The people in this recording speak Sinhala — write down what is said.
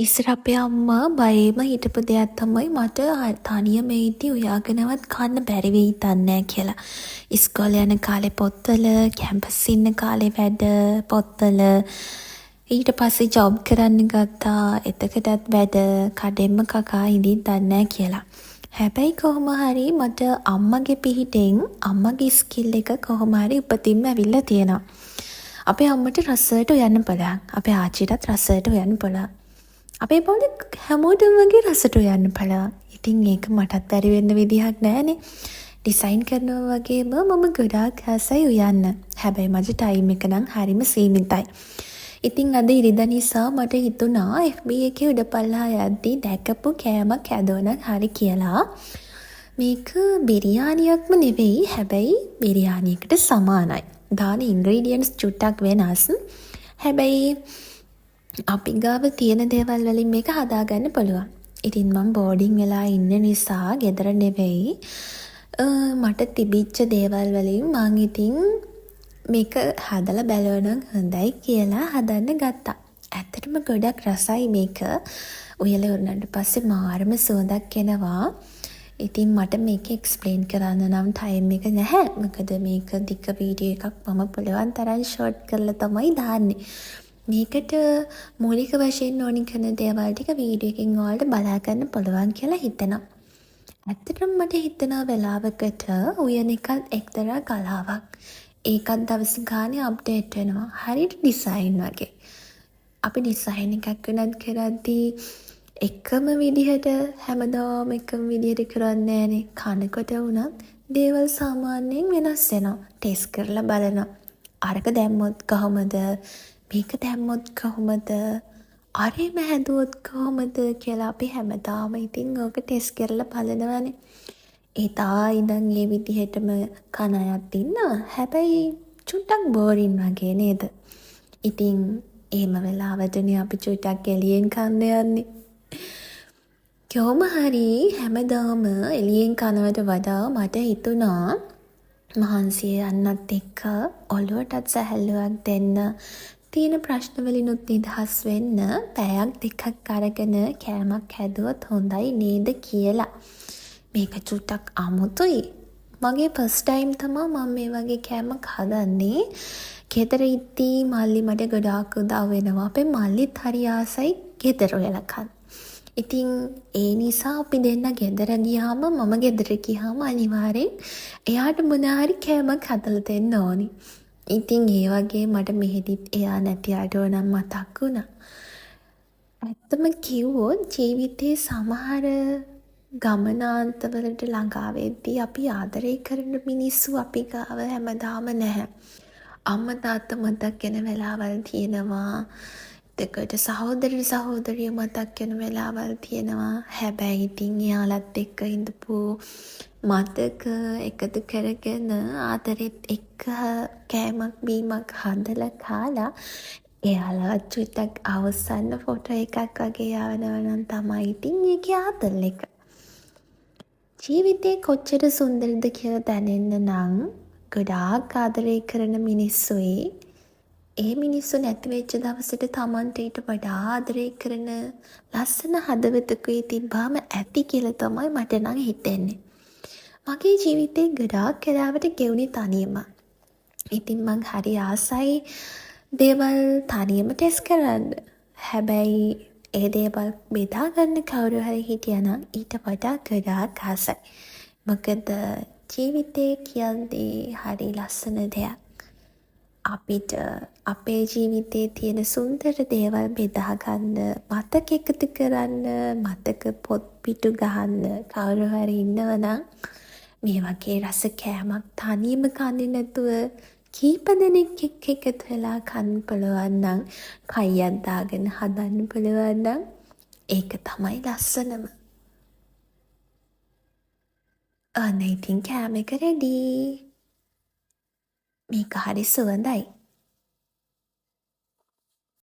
ඉස්සර අපේ අම්මා බයේම හිටපු දෙයක් තමයි මට තනියම ඉද්දි උයාගෙනවත් කන්න බැරි වෙයි දන්නේ කියලා. ඉස්කෝලේ යන කාලේ පොත්වල, කැම්පස් ඉන්න කාලේ වැඩ පොත්වල, ඊට පස්සේ ජොබ් කරන්න ගත්තා. එතකටත් වැඩ කඩෙන්ම කකා ඉඳින් දන්නේ කියලා. හැබැයි කොහොම හරි මට අම්මගේ පිහිටෙන් අම්මගේ ස්කිල් එක කොහොම හරි උපතින්ම ඇවිල්ලා තියෙනවා. අපේ අම්මට රසයට උයන්න පුළුවන්. අපේ ආච්චිටත් රසයට උයන්න පුළුවන්. අපේ පවුලේ හැමෝටම වගේ රසට උයන්න පුළුවන්. ඉතින් ඒක මටත් බැරි වෙන්න විදිහක් නෑනේ. ඩිසයින් කරනවා වගේම මම ගොඩාක් ආසයි උයන්න. හැබැයි මගේ ටයිම් එක නම් හරිම සීමිතයි. ඉතින් අද ඉරිදා නිසා මට හිතුණා FB එකේ උඩ පල්ලහා යද්දී දැකපු කෑමක් හැදුවනම් හරි කියලා. මේක බිරියානියක්ම නෙවෙයි, හැබැයි බිරියානියකට සමානයි. දාන ඉන්ග්‍රීඩියන්ට්ස් චුට්ටක් වෙනස්. හැබැයි අපි ගාව තියෙන දේවල් වලින් මේක හදාගන්න පුළුවන්. ඉතින් මම බෝඩින් වෙලා ඉන්න නිසා ගෙදර නෙවෙයි. මට තිබිච්ච දේවල් වලින් මං ඉතින් මේක හදලා බලවනම් හොඳයි කියලා හදන්න ගත්තා. ඇත්තටම ගොඩක් රසයි මේක. උයලා උරනට පස්සේ මාරම සුවඳක් එනවා. ඉතින් මට මේක එක්ස්ප්ලේන් කරන්න නම් ටයිම් එක නැහැ. මොකද මේක දිග වීඩියෝ එකක් මම පුළුවන් තරම් ෂෝට් කරලා තමයි දාන්නේ. මේකට මූලික වශයෙන් ඕනි කරන දේවල් ටික වීඩියෝ එකකින් ඔයාලට බලා ගන්න පුළුවන් කියලා හිතෙනවා. ඇත්තටම මට හිතෙනවා වෙලාවකට උයන එකත් එක්තරා කලාවක්. ඒකත් දවස් ගානේ අප්ඩේට් වෙනවා. හරියට ඩිසයින් වගේ. අපි ඩිසයින් එකක් වෙනත් කරද්දී එකම විදිහට හැමදාම එකම විදිහට කරන්නේ නැහනේ. කනකොට වුණත් දේවල් සාමාන්‍යයෙන් වෙනස් වෙනවා. ටෙස්ට් කරලා බලනවා. අරක දැම්මොත් කොහොමද? මේක දැම්මොත් කොහොමද? අරේම හැදුවොත් කොහොමද කියලා අපි හැමදාම ඉතින් ඕක ටෙස්ට් කරලා බලනවානේ. ඒතා ඉඳන් ඒ විදිහටම කන අයත් ඉන්නවා. හැබැයි චුට්ටක් බෝරින් වගේ නේද? ඉතින් එහෙම වෙලාවටනේ අපි චුට්ටක් එළියෙන් කන්න යන්නේ. කොහොම හරි හැමදාම එළියෙන් කනවට වඩා මට හිතුණා මහන්සිය යන්නත් එක්ක ඔළුවටත් සැහැල්ලුවක් දෙන්න, තියෙන ප්‍රශ්න වලිනුත් නිදහස් වෙන්න පැයක් දෙකක් අරගෙන කෑමක් හැදුවොත් හොඳයි නේද කියලා. මේක චුට්ටක් අමුතුයි. මගේ ෆස්ට් ටයිම් තමයි මම මේ වගේ කෑමක් හදන්නේ. ගෙදර ඉද්දී මල්ලි මට ගොඩාක් උදව් වෙනවා. අපේ මල්ලිත් හරි ආසයි ගෙදර ඔයලා කන්න. ඉතින් ඒ නිසා අපි දෙන්න ගෙදර ගියාම මම ගෙදර ගියාම අනිවාර්යෙන් එයාට මොනාරි කෑමක් හදලා දෙන්න ඕනි. ඉතින් ඒ වගේ මට මෙහෙදිත් එයා නැති අඩෝ නම් මතක් වුණා. ඇත්තම කිව්වොත් ජීවිතේ සමහර ගමනාන්තවලට ළඟා වෙද්දී අපි ආදරය කරන මිනිස්සු අපි ගාව හැමදාම නැහැ. අම්මා තාත්තා මතක් වෙන වෙලාවල් තියෙනවා. එතකොට සහෝදරියෝ මතක් වෙන වෙලාවල් තියෙනවා. හැබැයි ඉතින් එයාලත් එක්ක ඉඳපු මතක එකතු කරගෙන ආදරෙත් එක්ක කෑමක් බීමක් හදලා කාලා එයාලා චුට්ටක් අවසන් ෆොටෝ එකක් වගේ යවනවා නම් තමයි ඉතින් ඒකේ ආදල් එක. ජීවිතේ කොච්චර සුන්දරද කියලා දැනෙන්න නම් ගොඩාක් ආදරය කරන මිනිස්සුයි ඒ මිනිස්සු නැති වෙච්ච දවසට Tamanට ඊට වඩා ආදරය කරන ලස්සන හදවතකුයි තිබ්බාම ඇති කියලා තමයි මට නම් හිතෙන්නේ. මගේ ජීවිතේ ගොඩාක් වෙලාවට ගෙවුනේ තනියම. ඉතින් මං හරි ආසයි දේවල් තනියම ටෙස්ට් කරන්න. හැබැයි ඒ දේවල් බෙදා ගන්න කවුරු හරි හිටියනම් ඊට වඩා ගොඩාක් ආසයි. මොකද ජීවිතේ කියන්නේ හරි ලස්සන දෙයක්. අපිට අපේ ජීවිතේ තියෙන සුන්දර දේවල් බෙදා ගන්න, මතක එකතු කරන්න, මතක පොත් පිටු ගහන්න කවුරු හරි ඉන්නවනම් මේ වගේ රස කෑමක් තනියම කන්නේ නැතුව කීප දෙනෙක් එක්ක එකතු වෙලා කන්න පුළුවන් නම්, කයියක් දාගෙන හදන්න පුළුවන් නම් ඒක තමයි ලස්සනම. අනේ ඉතින් කෑම එක රෙඩි. මේක හරි සුවඳයි.